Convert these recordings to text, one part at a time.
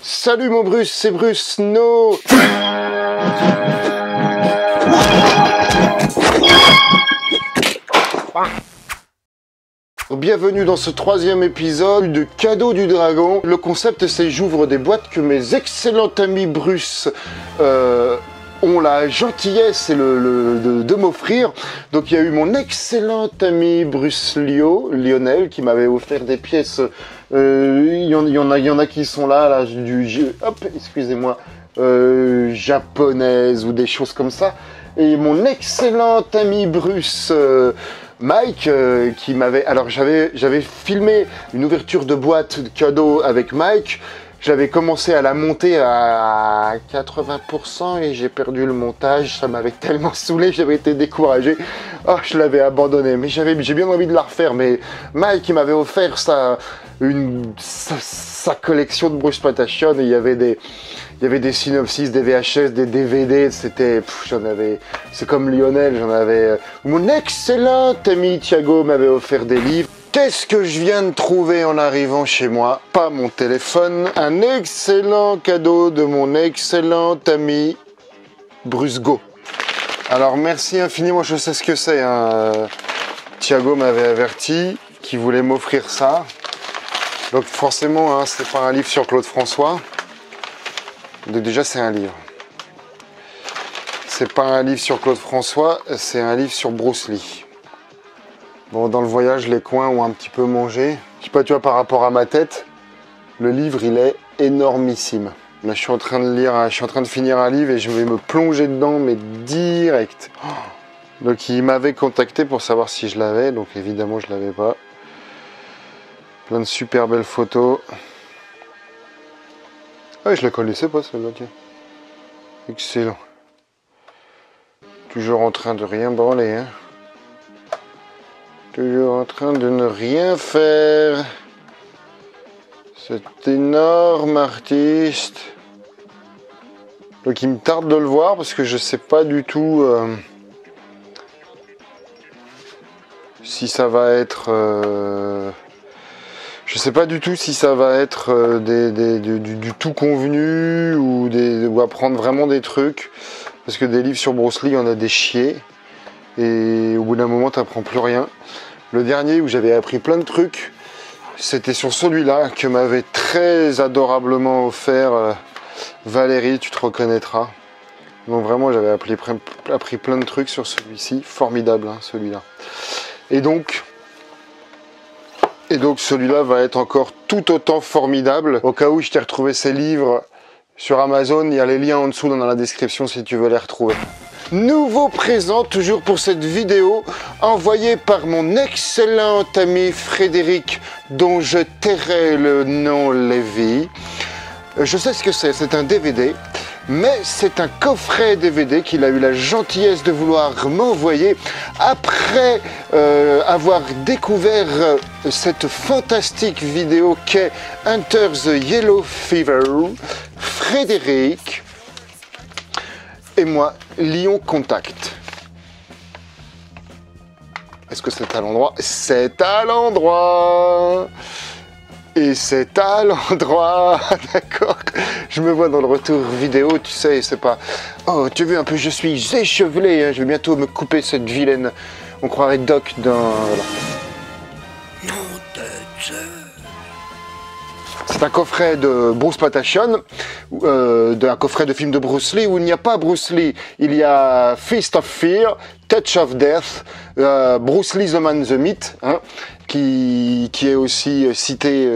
Salut mon Bruce, c'est Bruce, no. Bienvenue dans ce troisième épisode de Cadeau du Dragon. Le concept, c'est j'ouvre des boîtes que mes excellents amis Bruce ont la gentillesse et de m'offrir. Donc il y a eu mon excellent ami Bruce Lionel qui m'avait offert des pièces. Il y en a qui sont là excusez-moi, japonaises ou des choses comme ça. Et mon excellent ami Bruce Mike qui m'avait... Alors j'avais filmé une ouverture de boîte de cadeau avec Mike. J'avais commencé à la monter à 80% et j'ai perdu le montage. Ça m'avait tellement saoulé, j'avais été découragé. Oh, je l'avais abandonné. Mais j'ai bien envie de la refaire. Mais Mike, il m'avait offert sa collection de Bruce Patachon. Et il y avait des synopsis, des VHS, des DVD. C'est comme Lionel, j'en avais... Mon excellent ami Thiago m'avait offert des livres. Qu'est-ce que je viens de trouver en arrivant chez moi? Pas mon téléphone, un excellent cadeau de mon excellent ami Bruce Go. Alors merci infiniment, je sais ce que c'est. Thiago m'avait averti qu'il voulait m'offrir ça. Donc forcément, c'est pas un livre sur Claude François. Donc déjà c'est un livre. C'est pas un livre sur Claude François, c'est un livre sur Bruce Lee. Bon, dans le voyage, les coins ont un petit peu mangé. Je sais pas, tu vois, par rapport à ma tête, le livre, il est énormissime. Là, je suis en train de finir un livre et je vais me plonger dedans, mais direct. Donc, il m'avait contacté pour savoir si je l'avais. Donc, évidemment, je l'avais pas. Plein de super belles photos. Ah, je la connaissais pas, celle-là, tiens. Excellent. Toujours en train de rien branler, hein. Toujours en train de ne rien faire. Cet énorme artiste. Donc il me tarde de le voir parce que je sais pas du tout si ça va être... je sais pas du tout si ça va être du tout convenu ou apprendre vraiment des trucs. Parce que des livres sur Bruce Lee, il y en a des chiés. Et au bout d'un moment, tu n'apprends plus rien. Le dernier où j'avais appris plein de trucs, c'était sur celui-là que m'avait très adorablement offert Valérie, tu te reconnaîtras. Donc vraiment, j'avais appris plein de trucs sur celui-ci. Formidable, hein, celui-là. Et donc celui-là va être encore tout autant formidable. Au cas où je t'ai retrouvé ces livres sur Amazon, il y a les liens en dessous dans la description si tu veux les retrouver. Nouveau présent, toujours pour cette vidéo, envoyé par mon excellent ami Frédéric, dont je tairai le nom Lévy. Je sais ce que c'est un DVD, mais c'est un coffret DVD qu'il a eu la gentillesse de vouloir m'envoyer après avoir découvert cette fantastique vidéo qu'est Hunter the Yellow Fever. Frédéric et moi lions contact. Est-ce que c'est à l'endroit? C'est à l'endroit. Et c'est à l'endroit. D'accord. Je me vois dans le retour vidéo, tu sais, c'est pas... Oh, tu veux un peu, je suis échevelé, hein, je vais bientôt me couper cette vilaine... On croirait Doc dans... Voilà. C'est un coffret de Bruce Patachon, un coffret de film de Bruce Lee où il n'y a pas Bruce Lee. Il y a Fist of Fear, Touch of Death, Bruce Lee the Man the Myth, hein, qui est aussi cité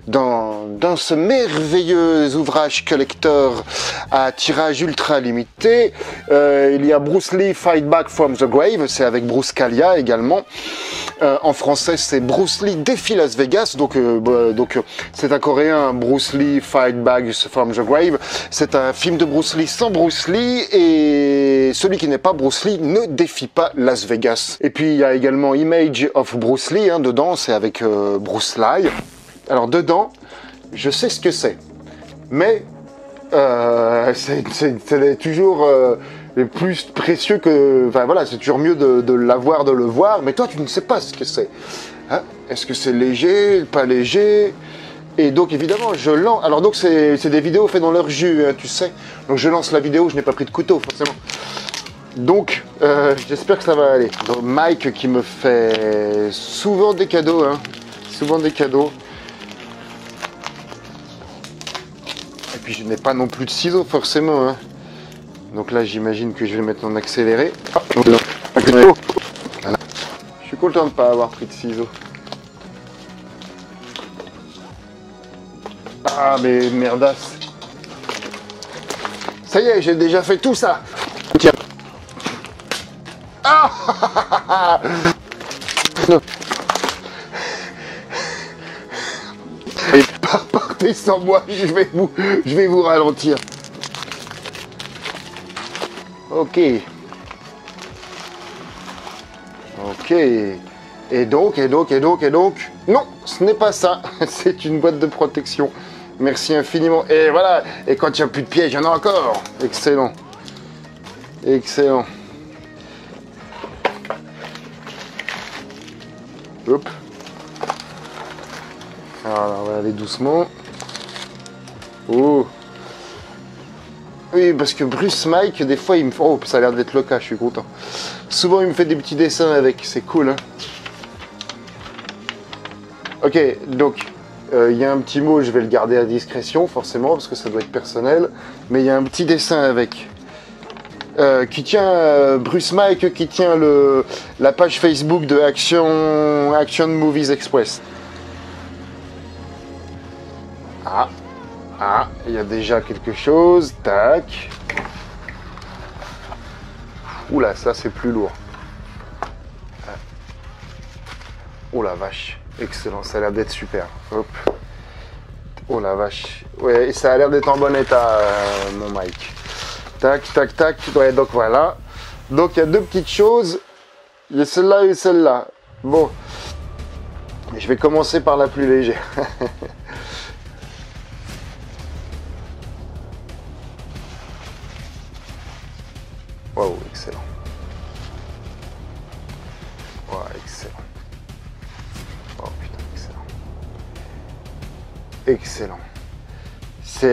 dans ce merveilleux ouvrage collector à tirage ultra limité. Il y a Bruce Lee Fight Back from the Grave, c'est avec Bruce Kalia également. En français, c'est Bruce Lee défie Las Vegas, donc c'est un coréen, Bruce Lee Fight Back from the Grave. C'est un film de Bruce Lee sans Bruce Lee, et celui qui n'est pas Bruce Lee ne défie pas Las Vegas. Et puis il y a également Image of Bruce Lee, hein, dedans, c'est avec Bruce Lee. Alors dedans, je sais ce que c'est, mais c'est toujours plus précieux que... Enfin voilà, c'est toujours mieux de l'avoir, de le voir, mais toi tu ne sais pas ce que c'est. Hein? Est-ce que c'est léger, pas léger? Et donc évidemment, je lance... Alors donc c'est des vidéos faites dans leur jus, hein, tu sais. Donc je lance la vidéo, je n'ai pas pris de couteau forcément. Donc j'espère que ça va aller. Donc Mike qui me fait souvent des cadeaux, hein. Souvent des cadeaux. Et puis je n'ai pas non plus de ciseaux forcément, hein. Donc là j'imagine que je vais le mettre en accéléré. Oh, voilà. Je suis content de ne pas avoir pris de ciseaux. Ah mais merdasse. Ça y est, j'ai déjà fait tout ça. Tiens. Ah et partez sans moi, je vais vous ralentir. Ok. Ok. Et donc. Non, ce n'est pas ça. C'est une boîte de protection. Merci infiniment. Et voilà. Et quand il n'y a plus de pièges, il y en a encore. Excellent. Excellent. Hop. Alors, on va aller doucement. Oh. Oui, parce que Bruce Mike, des fois, il me fait... Oh, ça a l'air d'être le cas, je suis content. Souvent, il me fait des petits dessins avec. C'est cool, hein. Ok, donc, il y a un petit mot, je vais le garder à discrétion, forcément, parce que ça doit être personnel. Mais il y a un petit dessin avec. Qui tient Bruce Mike, qui tient la page Facebook de Action Movies Express. Ah, il y a déjà quelque chose. Tac. Oula, ça c'est plus lourd. Oh la vache. Excellent, ça a l'air d'être super. Hop. Oh la vache. Ouais, et ça a l'air d'être en bon état, mon Mike. Tac, tac, tac. Ouais, donc voilà. Donc il y a deux petites choses. Il y a celle-là et celle-là. Bon. Je vais commencer par la plus légère. Wow, excellent. Wow, excellent. Oh putain, excellent. Excellent. C'est...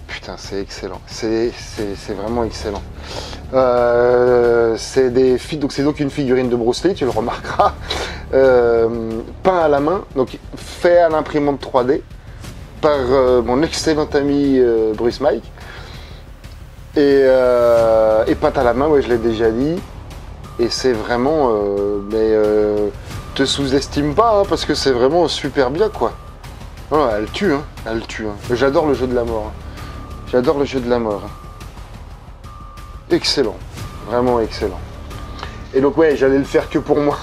Putain, c'est excellent. C'est vraiment excellent. C'est donc une figurine de Bruce Lee, tu le remarqueras. Peint à la main, donc fait à l'imprimante 3D par mon excellent ami Bruce Mike. Et peint à la main, ouais, je l'ai déjà dit. Et c'est vraiment... te sous-estime pas, hein, parce que c'est vraiment super bien, quoi. Voilà, elle tue, hein. Elle tue. Hein. J'adore le jeu de la mort. Hein. J'adore le jeu de la mort. Hein. Excellent. Vraiment excellent. Et donc, ouais, j'allais le faire que pour moi.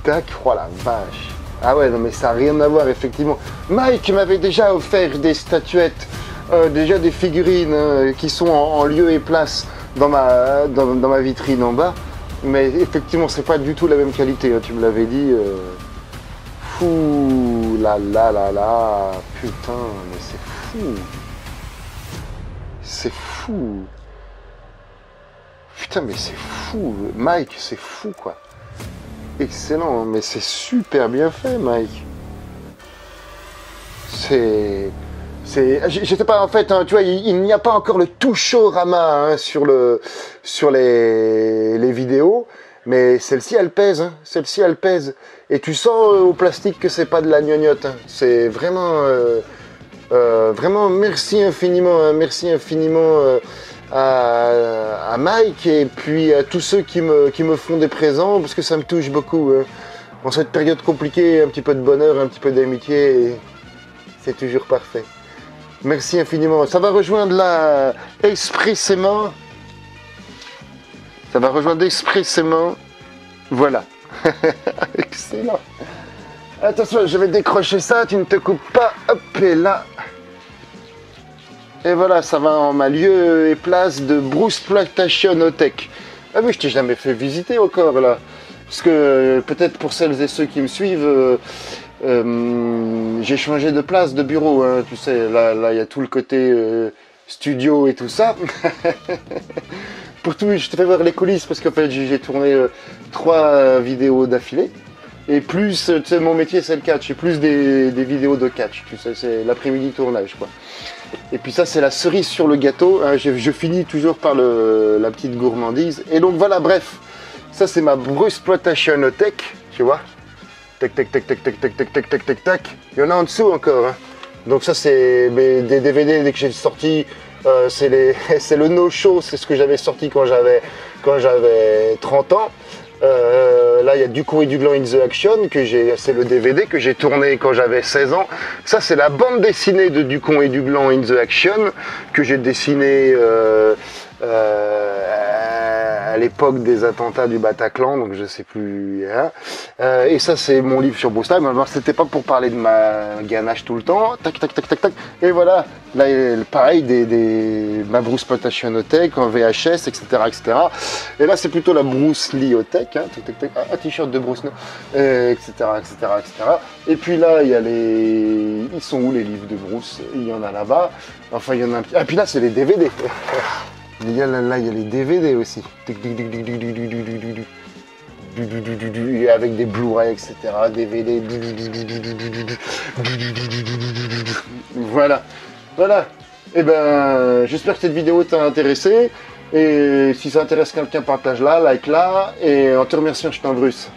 Tac, oh la vache. Ah ouais, non mais ça n'a rien à voir, effectivement. Mike m'avait déjà offert des statuettes, déjà des figurines qui sont en lieu et place dans ma vitrine en bas. Mais effectivement, c'est pas du tout la même qualité, hein, tu me l'avais dit. Fou, là, putain, mais c'est fou. C'est fou. Putain, mais c'est fou. Mike, c'est fou, quoi. Excellent, mais c'est super bien fait, Mike. J'étais pas, en fait, hein, tu vois, il n'y a pas encore le touchorama hein, sur les vidéos, mais celle-ci, elle pèse, hein, celle-ci, elle pèse. Et tu sens au plastique que c'est pas de la gnognotte, hein. C'est vraiment, vraiment, merci infiniment, hein, à Mike et puis à tous ceux qui me font des présents, parce que ça me touche beaucoup, hein. En cette période compliquée, un petit peu de bonheur, un petit peu d'amitié, c'est toujours parfait. Merci infiniment. Ça va rejoindre là expressément. Ça va rejoindre expressément. Voilà. Excellent. Attention, je vais décrocher ça, tu ne te coupes pas. Hop, et là. Et voilà, ça va en ma lieu et place de Bruce Plantation Hotech. Ah oui, je t'ai jamais fait visiter encore là. Parce que peut-être pour celles et ceux qui me suivent, j'ai changé de place, de bureau, hein, tu sais, là il y a tout le côté studio et tout ça. Pour tout, je te fais voir les coulisses parce qu'en fait j'ai tourné 3 vidéos d'affilée. Et plus, tu sais, mon métier c'est le catch, et plus des vidéos de catch, tu sais, c'est l'après-midi tournage, quoi. Et puis ça, c'est la cerise sur le gâteau, hein, je finis toujours par la petite gourmandise. Et donc voilà, bref, ça c'est ma Bruceploitation Tech, tu vois. Tac, tac, tac, tac, tac, tac, tac, tac, tac, tac, tac. Il y en a en dessous encore, hein. Donc ça, c'est des DVD dès que j'ai sorti, c'est le no-show, c'est ce que j'avais sorti quand j'avais 30 ans. Là, il y a Du con et du gland in the action, c'est le DVD que j'ai tourné quand j'avais 16 ans. Ça, c'est la bande dessinée de Du con et du gland in the action que j'ai dessiné à l'époque des attentats du Bataclan, donc je sais plus. Hein. Et ça, c'est mon livre sur Bruce Lee. Mais alors, c'était pas pour parler de ma ganache tout le temps. Tac, tac, tac, tac, tac. Et voilà. Là, pareil, ma Bruceploitation Tech en VHS, etc., etc. Et là, c'est plutôt la Bruce Lee Tech, hein. Tac, tac, tac. Un t-shirt de Bruce Lee, etc., etc., etc. Et puis là, il y a ils sont où les livres de Bruce? Il y en a là-bas. Enfin, il y en a un petit. Ah, puis là, c'est les DVD. Là, il y a les DVD aussi. Et avec des Blu-ray, etc. DVD. Voilà. Voilà. Et ben, j'espère que cette vidéo t'a intéressé. Et si ça intéresse quelqu'un, partage-la, like-la. Et en te remerciant, je t'en Bruce.